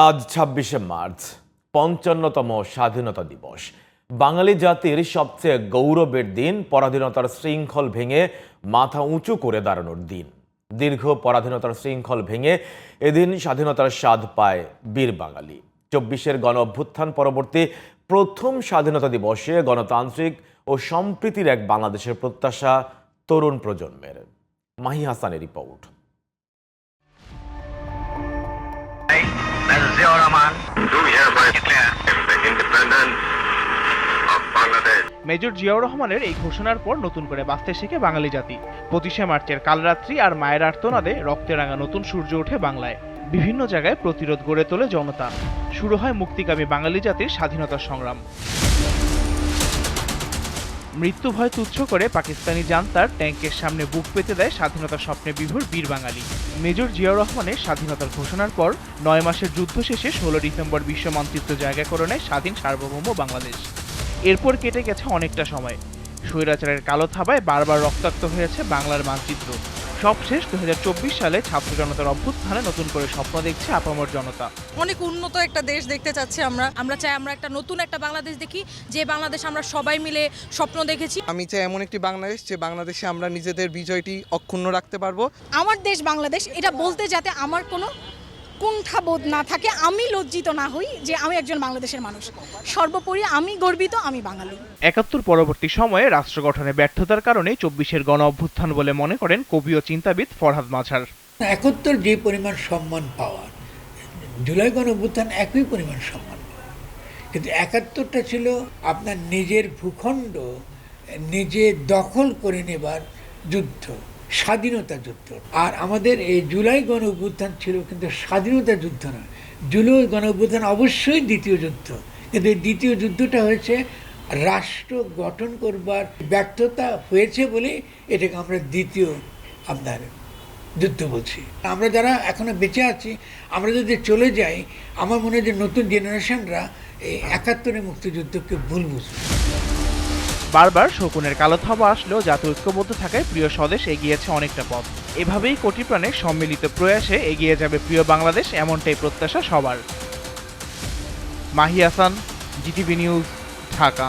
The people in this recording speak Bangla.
আজ ২৬শে মার্চ ৫৫তম স্বাধীনতা দিবস। বাঙালি জাতির সবচেয়ে গৌরবের দিন, পরাধীনতার শৃঙ্খল ভেঙে মাথা উঁচু করে দাঁড়ানোর দিন। দীর্ঘ পরাধীনতার শৃঙ্খল ভেঙে এদিন স্বাধীনতার স্বাদ পায় বীর বাঙালি। ২৪-এর গণ অভ্যুত্থান পরবর্তী প্রথম স্বাধীনতা দিবসে গণতান্ত্রিক ও সম্প্রীতির এক বাংলাদেশের প্রত্যাশা তরুণ প্রজন্মের। মাহি হাসানের রিপোর্ট। মেজর জিয়াউর রহমানের এই ঘোষণার পর নতুন করে বাঁচতে শেখে বাঙালি জাতি। ২৫শে মার্চের কালরাত্রি আর মায়ের আর্তনাদে রক্তে রাঙা নতুন সূর্য ওঠে বাংলায়। বিভিন্ন জায়গায় প্রতিরোধ গড়ে তোলে জনতা। শুরু হয় মুক্তিকামী বাঙালি জাতির স্বাধীনতার সংগ্রাম। মৃত্যু ভয় তুচ্ছ করে পাকিস্তানি জান্তার ট্যাঙ্কের সামনে বুক পেতে দেয় স্বাধীনতার স্বপ্নে বিভোর বীর বাঙালি। মেজর জিয়াউর রহমানের স্বাধীনতার ঘোষণার পর ৯ মাসের যুদ্ধ শেষে ১৬ ডিসেম্বর বিশ্ব মানচিত্র জায়গা করে নেয় স্বাধীন সার্বভৌম বাংলাদেশ। এরপর কেটে গেছে অনেকটা সময়। স্বৈরাচারের কালো থাবায় বারবার রক্তাক্ত হয়েছে বাংলার মানচিত্র। সবশেষ ২০২৪ সালে ছাত্র জনতার অভ্যুত্থানে নতুন করে স্বপ্ন দেখছে আপামর জনতা। অনেক উন্নত একটা দেশ দেখতে চাচ্ছি আমরা চাই আমরা একটা নতুন একটা বাংলাদেশ দেখি, যে বাংলাদেশ আমরা সবাই মিলে স্বপ্ন দেখেছি। আমি চাই এমন একটি বাংলাদেশ, যে বাংলাদেশে আমরা নিজেদের বিজয়টি অক্ষুণ্ণ রাখতে পারবো। আমার দেশ বাংলাদেশ, এটা বলতে যাতে আমার কোনো কুণ্ঠাবোধ না থাকে, আমি লজ্জিত না হই যে আমি একজন বাংলাদেশের মানুষ। সর্বোপরি আমি গর্বিত, আমি বাঙালি। ৭১ পরবর্তী সময়ে রাষ্ট্র গঠনে ব্যর্থতার কারণে ২৪-এর গণ অভ্যুত্থান বলে মনে করেন কবি ও চিন্তাবিদ ফরহাদ মাঝার। ৭১ যে পরিমাণ সম্মান পাওয়ার, জুলাই গণ অভ্যুত্থান একই পরিমাণ সম্মান পাওয়ার, কিন্তু ৭১টা ছিল আপনার নিজের ভূখণ্ড নিজে দখল করে নেবার যুদ্ধ, স্বাধীনতা যুদ্ধ। আর আমাদের এই জুলাই গণ অভ্যুত্থান ছিল কিন্তু স্বাধীনতা যুদ্ধ না। জুলাই গণ অভ্যুত্থান অবশ্যই দ্বিতীয় যুদ্ধ, কিন্তু এই দ্বিতীয় যুদ্ধটা হয়েছে রাষ্ট্র গঠন করবার ব্যর্থতা হয়েছে বলে এটাকে আমরা দ্বিতীয় আপনার যুদ্ধ বলছি। আমরা যারা এখনো বেঁচে আছি, আমরা যদি চলে যাই, আমার মনে হয় যে নতুন জেনারেশনরা এই ৭১ মুক্তিযুদ্ধকে ভুল বুঝবে। বারবার শকুনের কালো থাবা আসলেও জাতীয় ঐক্যবদ্ধ থাকায় প্রিয় স্বদেশ এগিয়েছে অনেকটা পথ। এভাবেই কোটি প্রাণের সম্মিলিত প্রয়াসে এগিয়ে যাবে প্রিয় বাংলাদেশ, এমনটাই প্রত্যাশা সবার। Mahi Hasan, GTV news, Dhaka.